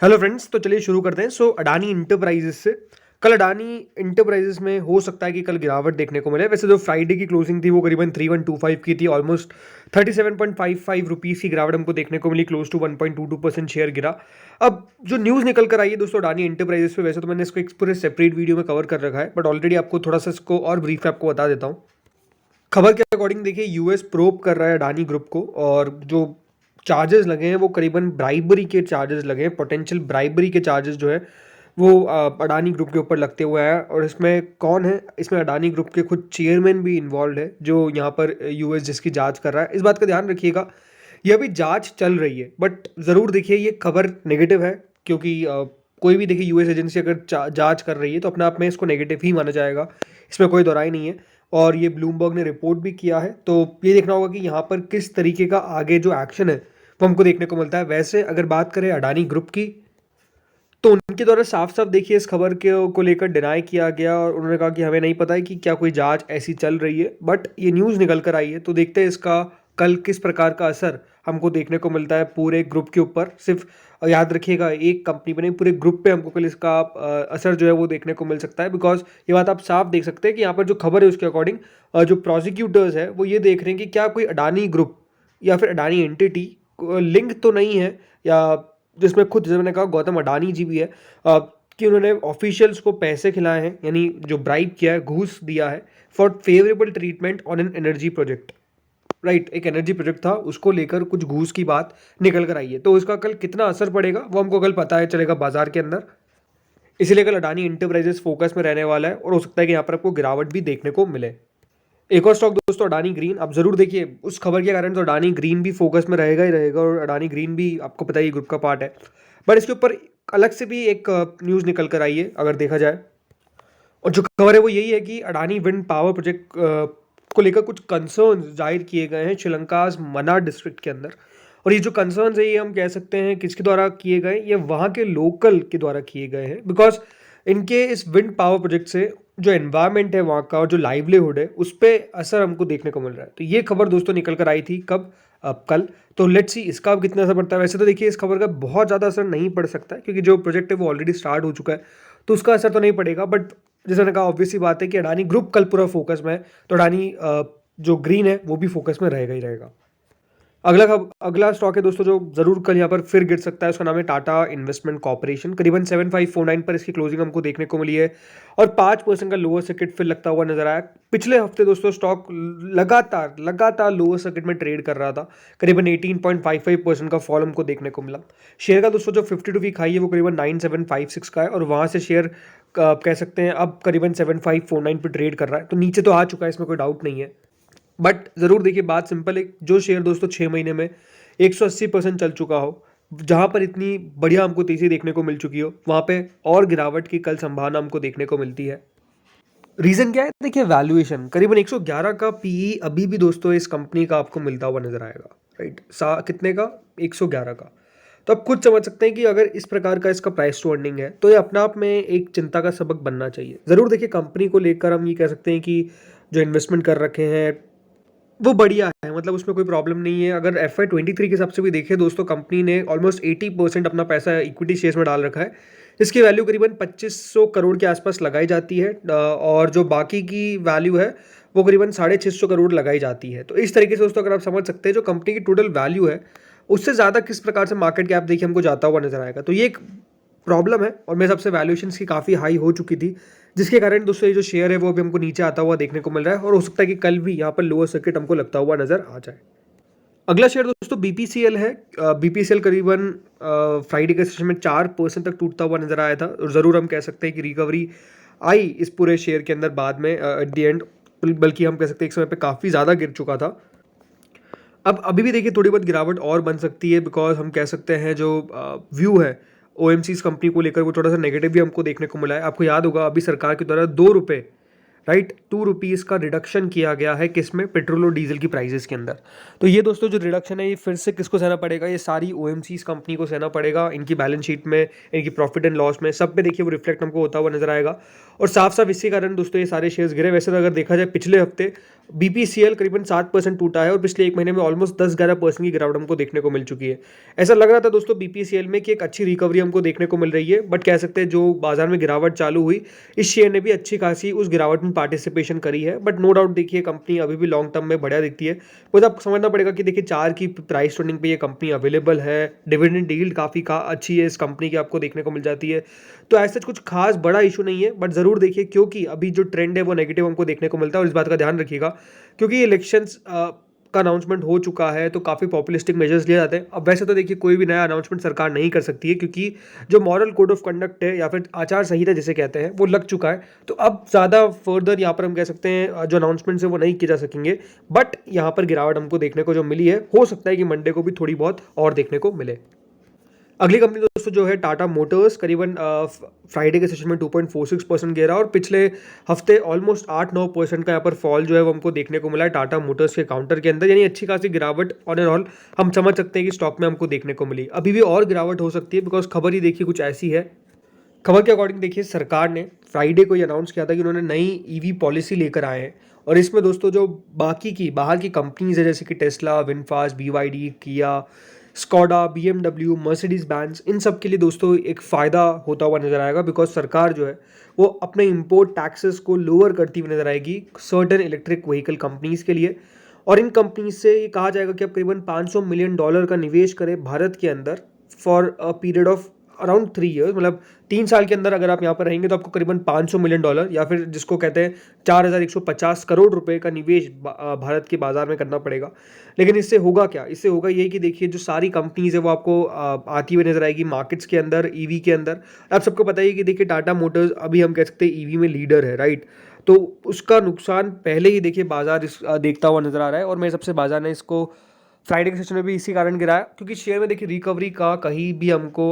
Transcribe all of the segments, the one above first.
Hello friends, तो चलिए शुरू करते हैं। अडानी इंटरप्राइजेस से कल अडानी इंटरप्राइजेस में हो सकता है कि कल गिरावट देखने को मिले। वैसे जो फ्राइडे की क्लोजिंग थी वो करीबन 3125 की थी। ऑलमोस्ट 37.55 रुपीज़ की गिरावट हमको देखने को मिली। क्लोज टू 1.22% शेयर गिरा। अब जो न्यूज़ निकल कर आई है दोस्तों अडानी इंटरप्राइजेस पे, वैसे तो मैंने इसको एक पूरे सेपरेट वीडियो में कवर कर रखा है, बट ऑलरेडी आपको थोड़ा सा इसको और ब्रीफ आपको बता देता हूँ। खबर के अकॉर्डिंग देखिए, यूएस प्रोब कर रहा है अडानी ग्रुप को, और जो चार्जेस लगे हैं वो करीबन ब्राइबरी के चार्जेस लगे हैं। पोटेंशियल ब्राइबरी के चार्जेस जो है वो अडानी ग्रुप के ऊपर लगते हुए हैं। और इसमें कौन है? इसमें अडानी ग्रुप के खुद चेयरमैन भी इन्वॉल्व है, जो यहाँ पर यूएस जिसकी जांच कर रहा है। इस बात का ध्यान रखिएगा, ये अभी जांच चल रही है, बट ज़रूर देखिए ये खबर नेगेटिव है, क्योंकि कोई भी देखिए यूएस एजेंसी अगर जांच कर रही है तो अपने आप में इसको नेगेटिव ही माना जाएगा, इसमें कोई दोहराई नहीं है। और ये ब्लूमबर्ग ने रिपोर्ट भी किया है, तो ये देखना होगा कि यहाँ पर किस तरीके का आगे जो एक्शन है वो हमको देखने को मिलता है। वैसे अगर बात करें अडानी ग्रुप की, तो उनके द्वारा साफ साफ देखिए इस खबर के को लेकर डिनाई किया गया, और उन्होंने कहा कि हमें नहीं पता है कि क्या कोई जांच ऐसी चल रही है, बट ये न्यूज़ निकल कर आई है। तो देखते हैं इसका कल किस प्रकार का असर हमको देखने को मिलता है पूरे ग्रुप के ऊपर। सिर्फ याद रखिएगा, एक कंपनी पे नहीं, पूरे ग्रुप पे हमको कल इसका असर जो है वो देखने को मिल सकता है। बिकॉज ये बात आप साफ देख सकते हैं कि यहाँ पर जो खबर है उसके अकॉर्डिंग जो प्रोसिक्यूटर्स है वो ये देख रहे हैं कि क्या कोई अडानी ग्रुप या फिर अडानी एंटिटी लिंक तो नहीं है, या जिसमें खुद, जैसे मैंने कहा, गौतम अडानी जी भी है, कि उन्होंने ऑफिशियल्स को पैसे खिलाए हैं, यानी जो ब्राइब किया है, घूस दिया है for favourable treatment on an energy project. Right, एक एनर्जी प्रोजेक्ट था, उसको लेकर कुछ घूस की बात निकल कर आई है। तो उसका कल कितना असर पड़ेगा वो हमको कल पता है चलेगा बाजार के अंदर। इसीलिए कल अडानी इंटरप्राइजेस फोकस में रहने वाला है, और हो सकता है कि यहाँ पर आपको गिरावट भी देखने को मिले। एक और स्टॉक दोस्तों अडानी ग्रीन, आप जरूर देखिए उस खबर के कारण तो अडानी ग्रीन भी फोकस में रहेगा ही रहेगा, और अडानी ग्रीन भी आपको पता ही ग्रुप का पार्ट है। बट इसके ऊपर अलग से भी एक न्यूज़ निकल कर आई है अगर देखा जाए, और जो खबर है वो यही है कि अडानी विंड पावर प्रोजेक्ट को लेकर कुछ कंसर्न जाहिर किए गए हैं श्रीलंका मन्नार डिस्ट्रिक्ट के अंदर। और ये जो कंसर्न्स है ये हम कह सकते हैं किसके द्वारा किए गए, ये वहाँ के लोकल के द्वारा किए गए हैं। बिकॉज इनके इस विंड पावर प्रोजेक्ट से जो एनवायरनमेंट है वहाँ का, और जो लाइवलीहुड है, उस पर असर हमको देखने को मिल रहा है। तो ये खबर दोस्तों निकल कर आई थी कब? अब कल। तो लेट्स सी इसका अब कितना असर पड़ता है। वैसे तो देखिए इस खबर का बहुत ज़्यादा असर नहीं पड़ सकता है, क्योंकि जो प्रोजेक्ट है वो ऑलरेडी स्टार्ट हो चुका है, तो उसका असर तो नहीं पड़ेगा। बट जैसे मैंने कहा, ऑब्वियसली बात है कि अडानी ग्रुप कल पूरा फोकस में है, तो अडानी जो ग्रीन है वो भी फोकस में रहेगा ही रहेगा। अगला स्टॉक है दोस्तों जो जरूर कल यहाँ पर फिर गिर सकता है, उसका नाम है टाटा इन्वेस्टमेंट कॉर्पोरेशन। करीबन 7549 पर इसकी क्लोजिंग हमको देखने को मिली है, और 5% का लोअर सर्किट फिर लगता हुआ नजर आया। पिछले हफ्ते दोस्तों स्टॉक लगातार लोअर सर्किट में ट्रेड कर रहा था। करीबन 18.55% का फॉल हमको देखने को मिला। शेयर का दोस्तों जो 52 वीक हाई है वो करीबन 9756 का है, और वहाँ से शेयर आप कह सकते हैं अब करीबन 7549 पर ट्रेड कर रहा है। तो नीचे तो आ चुका है, इसमें कोई डाउट नहीं है। बट ज़रूर देखिए बात सिंपल है, जो शेयर दोस्तों 6 महीने में 180% चल चुका हो, जहाँ पर इतनी बढ़िया हमको तेज़ी देखने को मिल चुकी हो, वहाँ पे और गिरावट की कल संभावना हमको देखने को मिलती है। रीज़न क्या है? देखिए वैल्यूएशन करीबन 111 का पीई अभी भी दोस्तों इस कंपनी का आपको मिलता हुआ नजर आएगा। राइट, कितने का? 111 का। तो आप खुद समझ सकते हैं कि अगर इस प्रकार का इसका प्राइस टू अर्निंग है तो ये अपने आप में एक चिंता का सबक बनना चाहिए। ज़रूर देखिए कंपनी को लेकर हम ये कह सकते हैं कि जो इन्वेस्टमेंट कर रखे हैं वो बढ़िया है, मतलब उसमें कोई प्रॉब्लम नहीं है। अगर FY23 के हिसाब से भी देखें दोस्तों, कंपनी ने ऑलमोस्ट 80% अपना पैसा इक्विटी शेयर्स में डाल रखा है। इसकी वैल्यू करीबन 2500 करोड़ के आसपास लगाई जाती है, और जो बाकी की वैल्यू है वो करीबन 650 करोड़ लगाई जाती है। तो इस तरीके से दोस्तों अगर आप समझ सकते हैं जो कंपनी की टोटल वैल्यू है उससे ज़्यादा किस प्रकार से मार्केट कैप देखिए हमको जाता हुआ नजर आएगा। तो ये एक प्रॉब्लम है, और मेरे हिसाब से वैल्यूएशन की काफ़ी हाई हो चुकी थी, जिसके कारण दोस्तों ये जो शेयर है वो भी हमको नीचे आता हुआ देखने को मिल रहा है, और हो सकता है कि कल भी यहाँ पर लोअर सर्किट हमको लगता हुआ नजर आ जाए। अगला शेयर दोस्तों BPCL है। BPCL करीबन फ्राइडे के सेशन में 4% तक टूटता हुआ नजर आया था, और ज़रूर हम कह सकते हैं कि रिकवरी आई इस पूरे शेयर के अंदर बाद में एट दी एंड, बल्कि हम कह सकते हैं एक समय पे काफ़ी ज़्यादा गिर चुका था। अब अभी भी देखिए थोड़ी बहुत गिरावट और बन सकती है, बिकॉज हम कह सकते हैं जो व्यू है OMC कंपनी को लेकर वो थोड़ा सा नेगेटिव भी हमको देखने को मिला है। आपको याद होगा अभी सरकार के द्वारा 2 रुपये, राइट, 2 रुपीज़ का रिडक्शन किया गया है किसमें? पेट्रोल और डीजल की प्राइसेस के अंदर। तो ये दोस्तों जो रिडक्शन है ये फिर से किसको सहना पड़ेगा? ये सारी OMC कंपनी को सहना पड़ेगा। इनकी बैलेंस शीट में, इनकी प्रॉफिट एंड लॉस में, सब पे देखिए वो रिफ्लेक्ट हमको होता हुआ नजर आएगा, और साफ साफ इसी कारण दोस्तों ये सारे शेयर्स गिरे। वैसे तो अगर देखा जाए पिछले हफ्ते बीपीसीएल करीबन 7% टूटा है और पिछले एक महीने में ऑलमोस्ट 10-11% की गिरावट हमको देखने को मिल चुकी है। ऐसा लग रहा था दोस्तों बीपीसीएल में कि एक अच्छी रिकवरी हमको देखने को मिल रही है, बट कह सकते हैं जो बाजार में गिरावट चालू हुई, इस शेयर ने भी अच्छी खासी उस गिरावट में पार्टिसिपेशन करी है। बट नो डाउट देखिए कंपनी अभी भी लॉन्ग टर्म में बढ़िया दिखती है। बस आपको समझना पड़ेगा कि देखिए 4 की प्राइस ट्रेंडिंग पे ये कंपनी अवेलेबल है, डिविडेंड यील्ड काफ़ी अच्छी है इस कंपनी की, आपको देखने को मिल जाती है। तो ऐसा कुछ खास बड़ा इशू नहीं है, बट ज़रूर देखिए क्योंकि अभी जो ट्रेंड है वो नेगेटिव हमको देखने को मिलता है, और इस बात का ध्यान रखिएगा क्योंकि इलेक्शंस का अनाउंसमेंट हो चुका है तो काफ़ी पॉपुलिस्टिक मेजर्स लिए जाते हैं। अब वैसे तो देखिए कोई भी नया अनाउंसमेंट सरकार नहीं कर सकती है क्योंकि जो मॉरल कोड ऑफ कंडक्ट है या फिर आचार संहिता जिसे कहते हैं वो लग चुका है। तो अब ज़्यादा फर्दर यहाँ पर हम कह सकते हैं जो अनाउंसमेंट्स है वो नहीं किए जा सकेंगे। बट यहाँ पर गिरावट हमको देखने को जो मिली है, हो सकता है कि मंडे को भी थोड़ी बहुत और देखने को मिले। अगली कंपनी दोस्तों जो है टाटा मोटर्स, करीबन फ्राइडे के सेशन में 2.46% गिरा और पिछले हफ्ते ऑलमोस्ट 8-9% का यहाँ पर फॉल जो है वो हमको देखने को मिला है टाटा मोटर्स के काउंटर के अंदर। यानी अच्छी खासी गिरावट ऑन एंड ऑल हम समझ सकते हैं कि स्टॉक में हमको देखने को मिली। अभी भी और गिरावट हो सकती है बिकॉज खबर ही देखिए कुछ ऐसी है। खबर के अकॉर्डिंग देखिए सरकार ने फ्राइडे को ये अनाउंस किया था कि उन्होंने नई ईवी पॉलिसी लेकर आए हैं, और इसमें दोस्तों जो बाहर की कंपनीज है जैसे कि टेस्ला, विनफास्ट, बीवाईडी, किया, स्कॉडा, बीएमडब्ल्यू, मर्सिडीज बैंस, इन सब के लिए दोस्तों एक फ़ायदा होता हुआ नजर आएगा बिकॉज सरकार जो है वो अपने इंपोर्ट टैक्सेस को लोअर करती हुई नजर आएगी सर्टेन इलेक्ट्रिक व्हीकल कंपनीज के लिए। और इन कंपनीज से ये कहा जाएगा कि आप करीबन $500 मिलियन का निवेश करें भारत के अंदर for a period of around 3 years, मतलब 3 साल के अंदर अगर आप यहाँ पर रहेंगे तो आपको करीबन $500 मिलियन या फिर जिसको कहते हैं 4,150 करोड़ रुपए का निवेश भारत के बाजार में करना पड़ेगा। लेकिन इससे होगा क्या? इससे होगा ये कि देखिए जो सारी कंपनीज है वो आपको आती हुई नजर आएगी मार्केट्स के अंदर, ईवी के अंदर। आप सबको पता ही कि देखिए टाटा मोटर्स अभी हम कह सकते हैं ईवी में लीडर है, राइट? तो उसका नुकसान पहले ही देखिए बाजार देखता हुआ नजर आ रहा है, और मेरे सबसे बाजार ने इसको फ्राइडे के सेशन में भी इसी कारण गिराया क्योंकि शेयर में देखिए रिकवरी का कहीं भी हमको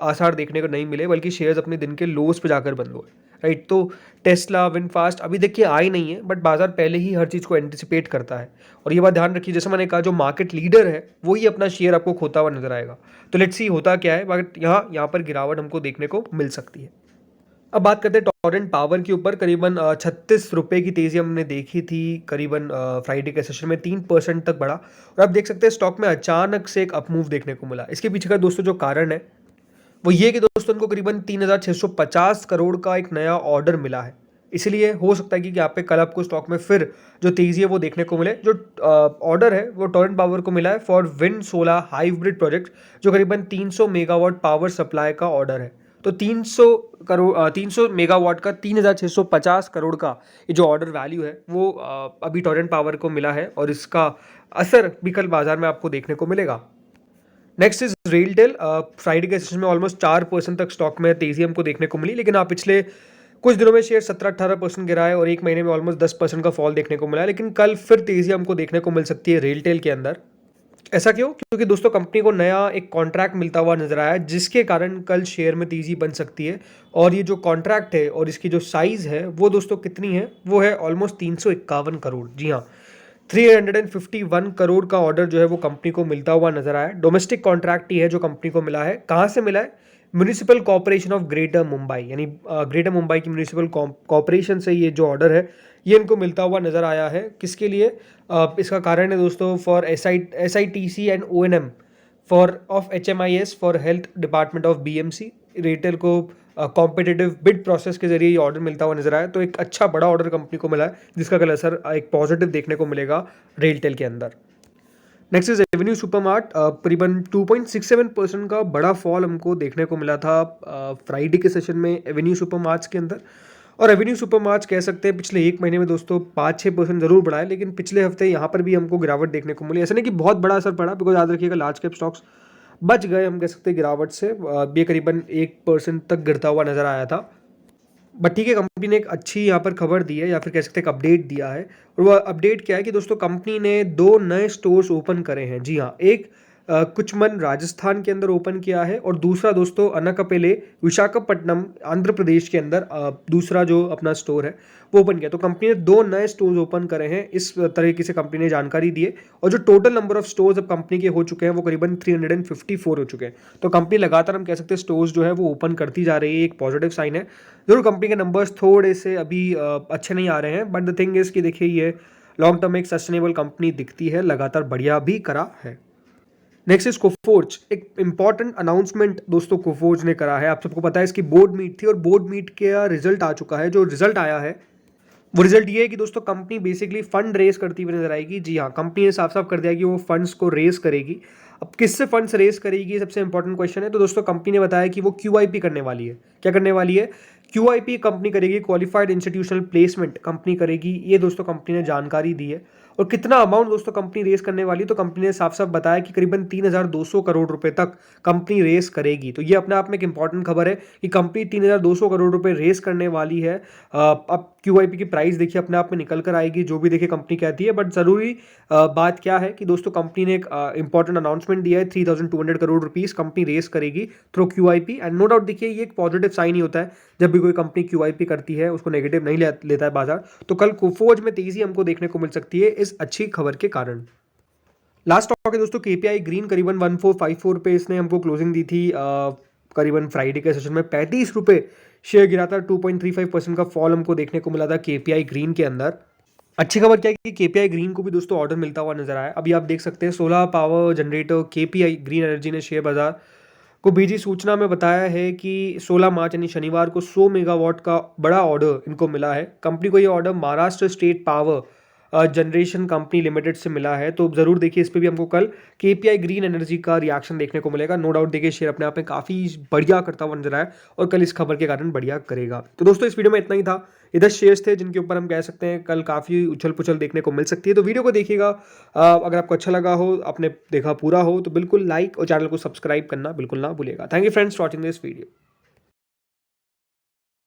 आसार देखने को नहीं मिले, बल्कि शेयर्स अपने दिन के लोस पे जाकर बंद हुए, राइट? तो टेस्ला, विनफास्ट अभी देखिए आई नहीं है, बट बाजार पहले ही हर चीज़ को एंटिसिपेट करता है। और ये बात ध्यान रखिए, जैसे मैंने कहा जो मार्केट लीडर है वो ही अपना शेयर आपको खोता हुआ नजर आएगा। तो लेट्स सी होता क्या है, बट यहाँ पर गिरावट हमको देखने को मिल सकती है। अब बात करते हैं टोरेंट पावर के ऊपर। करीबन 36 रुपये की तेज़ी हमने देखी थी करीबन फ्राइडे के सेशन में, 3% तक बढ़ा, और आप देख सकते हैं स्टॉक में अचानक से एक अपमूव देखने को मिला। इसके पीछे का दोस्तों जो कारण है वो ये कि दोस्तों उनको करीबन 3,650 करोड़ का एक नया ऑर्डर मिला है। इसलिए हो सकता है कि यहाँ पे कल आपको स्टॉक में फिर जो तेज़ी है वो देखने को मिले। जो ऑर्डर है वो टोरेंट पावर को मिला है for wind solar hybrid project, जो करीबन 300 मेगावाट पावर सप्लाई का ऑर्डर है। तो 300 मेगावाट का 3,650 करोड़ का ये जो ऑर्डर वैल्यू है वो अभी टोरेंट पावर को मिला है, और इसका असर भी कल बाजार में आपको देखने को मिलेगा। Next is RailTel. फ्राइडे के सेशन में ऑलमोस्ट 4% तक स्टॉक में तेजी हमको देखने को मिली, लेकिन पिछले कुछ दिनों में शेयर 17-18% गिरा है और एक महीने में ऑलमोस्ट 10% का फॉल देखने को मिला है। लेकिन कल फिर तेजी हमको देखने को मिल सकती है रेलटेल के अंदर। ऐसा क्यों? क्योंकि दोस्तों कंपनी को नया एक कॉन्ट्रैक्ट मिलता हुआ नजर आया जिसके कारण कल शेयर में तेजी बन सकती है। और ये जो कॉन्ट्रैक्ट है और इसकी जो साइज है वो दोस्तों कितनी है? वो है ऑलमोस्ट 351 करोड़। जी हाँ, 351 करोड़ का ऑर्डर जो है वो कंपनी को मिलता हुआ नजर आया। डोमेस्टिक कॉन्ट्रैक्ट ही है जो कंपनी को मिला है। कहाँ से मिला है? Municipal corporation of greater Mumbai, यानी ग्रेटर मुंबई की म्यूनिसिपल कॉर्पोरेशन से ये जो ऑर्डर है ये इनको मिलता हुआ नजर आया है। किसके लिए? इसका कारण है दोस्तों for SITC and ONM for of HMIS for health department of BMC। रेटेल को कॉम्पिटिटिव बिड प्रोसेस के जरिए ये ऑर्डर मिलता हुआ नजर आया। तो एक अच्छा बड़ा ऑर्डर कंपनी को मिला है जिसका कल असर एक पॉजिटिव देखने को मिलेगा रेलटेल के अंदर। Next is Avenue supermart. करीबन 2.67% का बड़ा फॉल हमको देखने को मिला था फ्राइडे के सेशन में एवेन्यू सुपरमार्ट्स के अंदर। और एवेन्यू सुपरमार्ट्स कह सकते हैं पिछले एक महीने में दोस्तों 5-6% जरूर बढ़ा है, लेकिन पिछले हफ्ते यहाँ पर भी हमको गिरावट देखने को मिली। ऐसा नहीं कि बहुत बड़ा असर पड़ा, बिकॉज याद रखिएगा लार्ज कैप स्टॉक्स बच गए हम कह सकते हैं गिरावट से। ये करीबन 1% तक गिरता हुआ नजर आया था। बट ठीक है, कंपनी ने एक अच्छी यहाँ पर खबर दी है या फिर कह सकते हैं एक अपडेट दिया है। और वह अपडेट क्या है कि दोस्तों कंपनी ने 2 नए स्टोर्स ओपन करे हैं। जी हाँ, एक कुचमन राजस्थान के अंदर ओपन किया है, और दूसरा दोस्तों अनाकपेले विशाखापट्टनम आंध्र प्रदेश के अंदर दूसरा जो अपना स्टोर है वो ओपन किया। तो कंपनी ने 2 नए स्टोर्स ओपन करे हैं, इस तरीके से कंपनी ने जानकारी दी है। और जो टोटल नंबर ऑफ स्टोर्स अब कंपनी के हो चुके हैं वो करीबन 354 हो चुके हैं। तो कंपनी लगातार हम कह सकते हैं स्टोर्स जो है वो ओपन करती जा रही है, एक पॉजिटिव साइन है। जरूर कंपनी के नंबर्स थोड़े से अभी अच्छे नहीं आ रहे हैं, बट द थिंग इज कि देखिए ये लॉन्ग टर्म में एक सस्टेनेबल कंपनी दिखती है, लगातार बढ़िया भी करा है। Next is Coforge. एक इंपॉर्टेंट अनाउंसमेंट दोस्तों कोफोर्ज ने करा है। आप सबको पता है इसकी बोर्ड मीट थी और बोर्ड मीट का रिजल्ट आ चुका है। जो रिजल्ट आया है वो रिजल्ट ये है कि दोस्तों कंपनी बेसिकली फंड रेस करती हुई नजर आएगी। जी हाँ, कंपनी ने साफ साफ कर दिया कि वो फंड्स को रेस करेगी। अब किससे फंड्स रेस करेगी, सबसे इंपॉर्टेंट क्वेश्चन है। तो दोस्तों कंपनी ने बताया कि वो QIP करने वाली है। क्या करने वाली है? QIP कंपनी करेगी, क्वालिफाइड इंस्टीट्यूशनल प्लेसमेंट कंपनी करेगी। ये दोस्तों कंपनी ने जानकारी दी है। और कितना अमाउंट दोस्तों कंपनी रेस करने वाली है, तो कंपनी ने साफ साफ बताया कि करीबन 3,200 करोड़ रुपए तक कंपनी रेस करेगी। तो ये अपने आप में एक इंपॉर्टेंट खबर है कि कंपनी 3,200 करोड़ रुपए रेस करने वाली है। अब QIP की प्राइस देखिए अपने आप में निकल कर आएगी, जो भी देखिए कंपनी कहती है। बट जरूरी बात क्या है कि दोस्तों कंपनी ने एक इंपॉर्टेंट अनाउंसमेंट दिया है, 3,200 करोड़ रुपीस कंपनी रेस करेगी through QIP। And no doubt देखिए ये एक पॉजिटिव साइन ही होता है जब भी कोई कंपनी QIP करती है, उसको नेगेटिव नहीं लेता है बाजार। तो कल कोफोर्ज में तेजी हमको देखने को मिल सकती है इस अच्छी खबर के कारण। लास्ट स्टॉक है दोस्तों KPI ग्रीन, करीबन 1454 पे इसने हमको क्लोजिंग दी थी। करीबन फ्राइडे के सेशन में 35 रुपए शेयर गिरा था। 2.35% का फॉल हमको देखने को मिला था KPI ग्रीन के अंदर। अच्छी खबर क्या है कि KPI ग्रीन को भी दोस्तों ऑर्डर मिलता हुआ नजर आया। अभी आप देख सकते हैं 16 power generator KPI green energy ने शेयर बाजार को भेजी सूचना में बताया है कि 16 मार्च यानी शनिवार को 100 मेगावाट का बड़ा ऑर्डर इनको मिला है। कंपनी को ये order Maharashtra state power generation company limited से मिला है। तो जरूर देखिए इस पे भी हमको कल KPI ग्रीन एनर्जी का रिएक्शन देखने को मिलेगा। नो डाउट देखिए शेयर अपने आप में काफी बढ़िया करता हुआ नजर आया और कल इस खबर के कारण बढ़िया करेगा। तो दोस्तों इस वीडियो में इतना ही था। इधर शेयर्स थे जिनके ऊपर हम कह सकते हैं कल काफी उछल पुछल देखने को मिल सकती है। तो वीडियो को देखिएगा, अगर आपको अच्छा लगा हो, आपने देखा पूरा हो, तो बिल्कुल लाइक और चैनल को सब्सक्राइब करना बिल्कुल ना भूलिएगा। Thank you friends for watching this video.